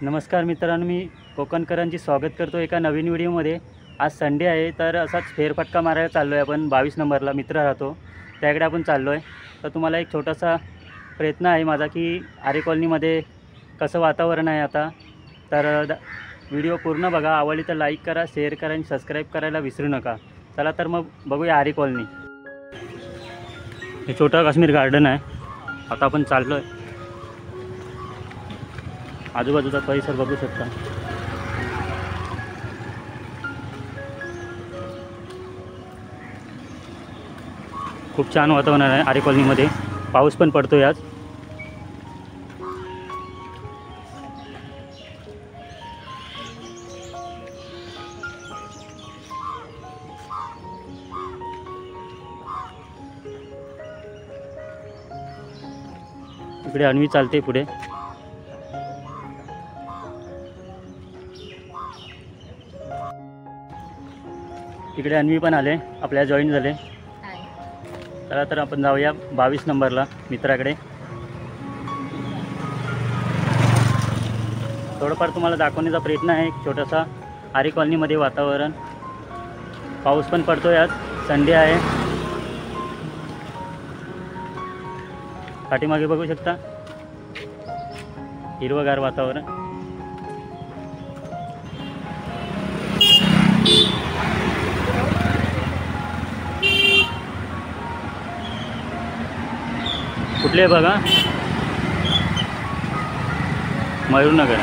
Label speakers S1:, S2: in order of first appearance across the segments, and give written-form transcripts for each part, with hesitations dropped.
S1: नमस्कार मित्रांनो, मी कोकणकरांची स्वागत करतो एका नवीन व्हिडिओमध्ये। आज संडे आहे तर असाच फेरफटका मारायला चाललो आहे आपण। 22 नंबरला मित्र राहतो त्याकडे आपण चाललो आहे। तर तुम्हाला एक छोटासा प्रयत्न आहे माझा की आरे कॉलनीमध्ये कसं वातावरण आहे आता। तर व्हिडिओ पूर्ण बघा, आवडली तर लाईक करा, शेअर करा आणि सबस्क्राईब करायला विसरू नका। चला तर मग बघूया आरे कॉलनी। हे छोटा काश्मीर गार्डन आहे। आता आपण चाललो आहे, आजूबाजूचा परिसर बघू शकता। खूप छान वातावरण आहे आरे कॉलनीमध्ये। पाऊस पण पडतोय आज। इकडे अन्वी चालते पुढे। इकडे अन्वी पण आले, आपल्या जॉईन झाले। चला तर आपण जाऊया 22 नंबरला मित्राकडे। थोडंफार तुम्हाला दाखवण्याचा प्रयत्न आहे, एक छोटासा आरे कॉलनीमध्ये वातावरण। पाऊस पण पडतोय, आज संडे आहे। पाठीमागे बघू शकता हिरवगार वातावरण। कुठले बघा, मयूरनगर।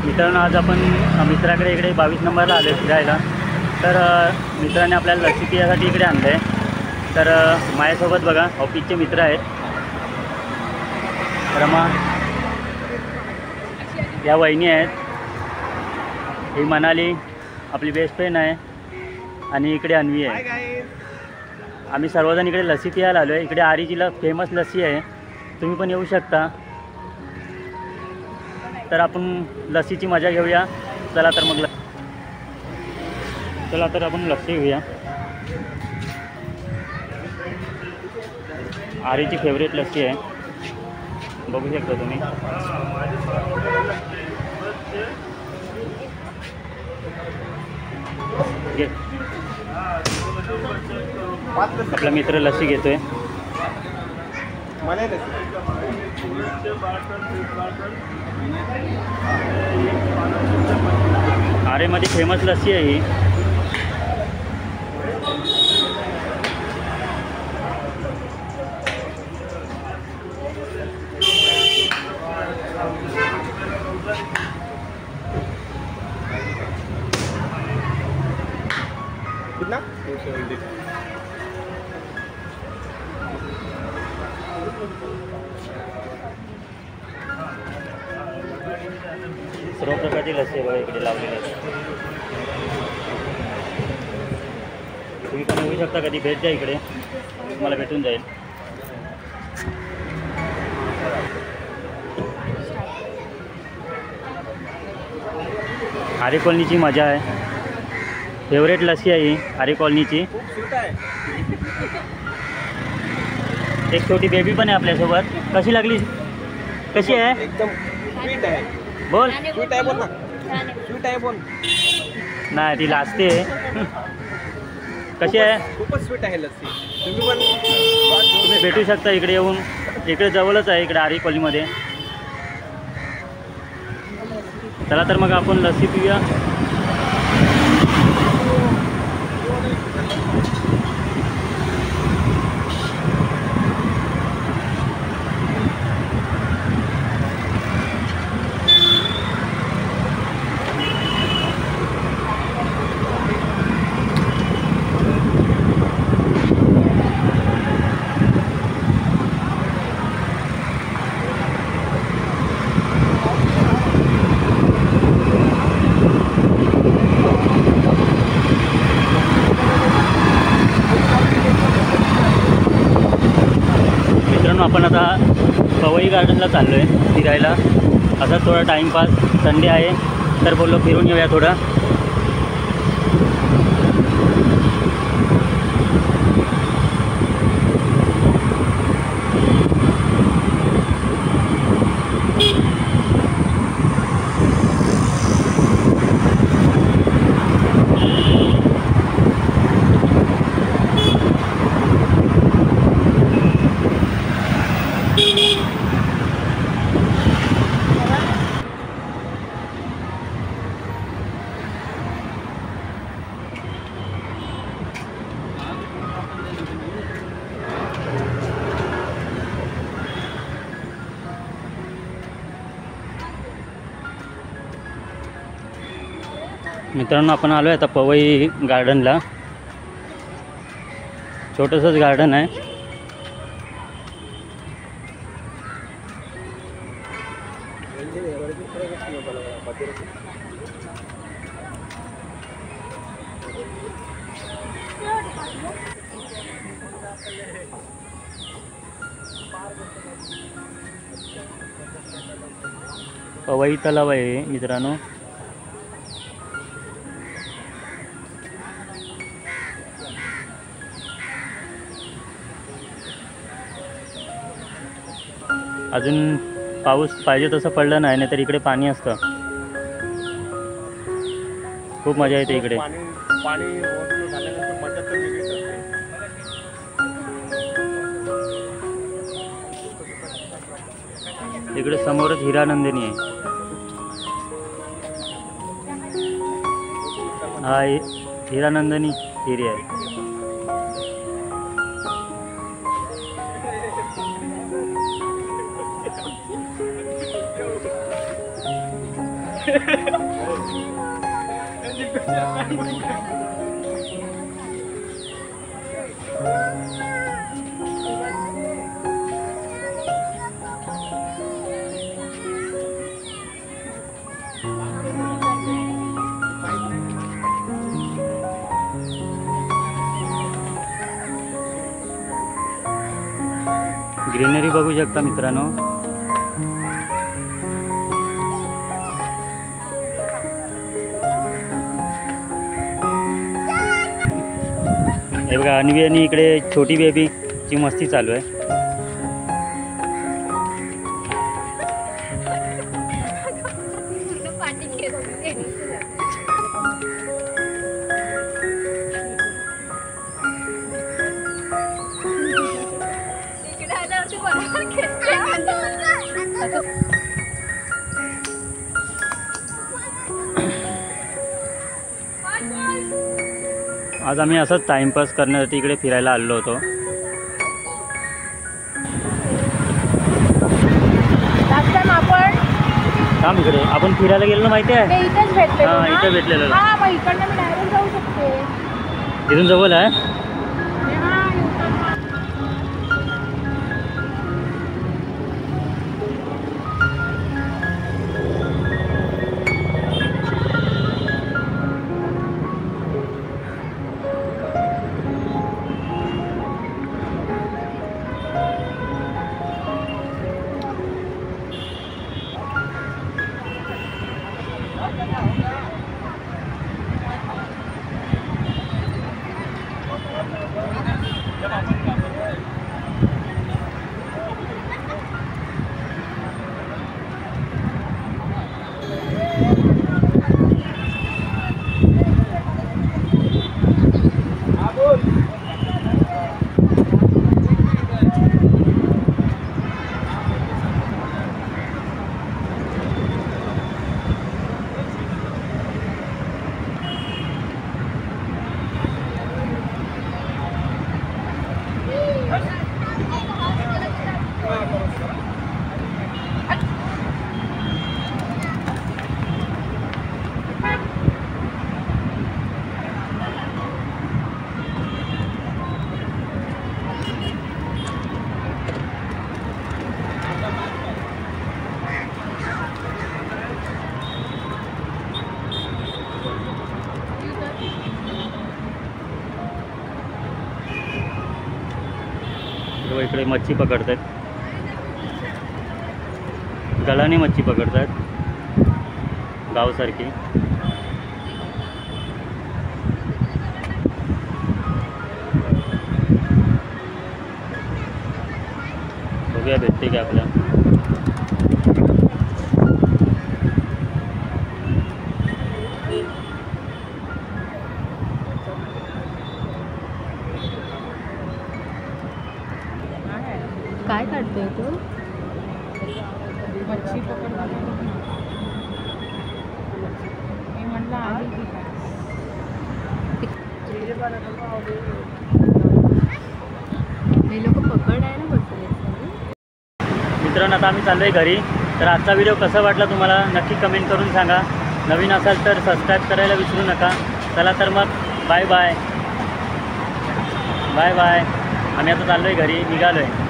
S1: मित्रांनो, आज आपण मित्राकडे इकडे 22 नंबरला आले फिरायला। तर मित्राने आपल्याला लस्सी पिण्यासाठी इकडे आणलं आहे। तर माझ्यासोबत बघा ऑफिसचे मित्र आहेत, रमा, या वहिनी आहेत, ही मनाली आपली बेस्ट फ्रेंड आहे, आणि इकडे अन्वी आहे। आम्ही सर्वजण इकडे लस्सी पियाला आलो आहे। इकडे आरीजीला फेमस लस्सी आहे, तुम्ही पण येऊ शकता। तर आपण लस्सीची मजा घेऊया। चला तर आपण लस्सी घेऊया। आरीची फेवरेट लस्सी आहे, बघू शकता तुम्ही। आपला मित्र लस्सी घेतोय। आरेमध्ये फेमस लस्सी आहे ही।
S2: कितना?
S1: सर्व प्रकारची लस्सी बघा इकडे लावलेली आहे। तुम्ही पण येऊ शकता, कधी भेट द्या इकडे, तुम्हाला भेटून जाईल। आरे कॉलनीची मजा आहे, फेवरेट लस्सी आहे ही आरे कॉलनीची। एक छोटी बेबी पण आहे आपल्यासोबत। कशी लागली, कशी आहे?
S2: एकदम स्वीट आहे।
S1: बोल,
S2: स्वीट आहे बोल ना, स्वीट आहे बोल।
S1: नाही, ती लाजते। कशी आहे?
S2: खूपच स्वीट आहे लस्सी।
S1: तुम्ही भेटू शकता इकडे येऊन, इकडे जवळच आहे, इकडे आरे कॉलनीमध्ये। चला तर मग आपण लस्सी पिऊया। आपण आता पवई गार्डनला चाललो आहे फिरायला. असा थोडा टाईमपास, संडे आहे तर बोललो फिरून येऊया थोडं. मित्रांनो आपण आलो आहे आता पवई गार्डनला. छोटंसंच गार्डन आहे. पवई तलाव आहे मित्रांनो. अजून पाऊस पाहिजे तसं पडलं नाही, नाहीतर इकडे पाणी असतं. खूप मजा येते इकडे.
S2: पाणी ओव्हरफ्लो झाल्यानंतर मजा तर वेगळीच असते.
S1: इकडे समोरच हिरानंदिनी आहे. हा हिरानंदिनी एरिया आहे. ग्रीनरी बघू शकता मित्रांनो. हे बघा अन्वी आणि इकडे छोटी बेबीची मस्ती चालू आहे. आज आम्ही असंच टाइमपास करण्यासाठी इकडे फिरायला आलो होतो. थांब इकडे आपण फिरायला गेलो माहिती आहे. हां इथे भेटलेलं. इथून जवळ आहे. इकडे मच्छी पकडतात. गळाने मच्छी पकडतात गावसारखी. बघूया भेटते की आपल्या.
S3: काय काढतोय तू?
S4: मच्छी पकडणार मी म्हणलं आली की काय.
S3: हे लोक पकडायला बसले.
S1: मित्रांनो आता आम्ही चाललो आहे घरी. तर आजचा व्हिडिओ कसा वाटला तुम्हाला नक्की कमेंट करून सांगा. नवीन असाल तर सबस्क्राईब करायला विसरू नका. चला तर मग बाय बाय बाय बाय. आम्ही आता चाललो आहे घरी, निघालो आहे.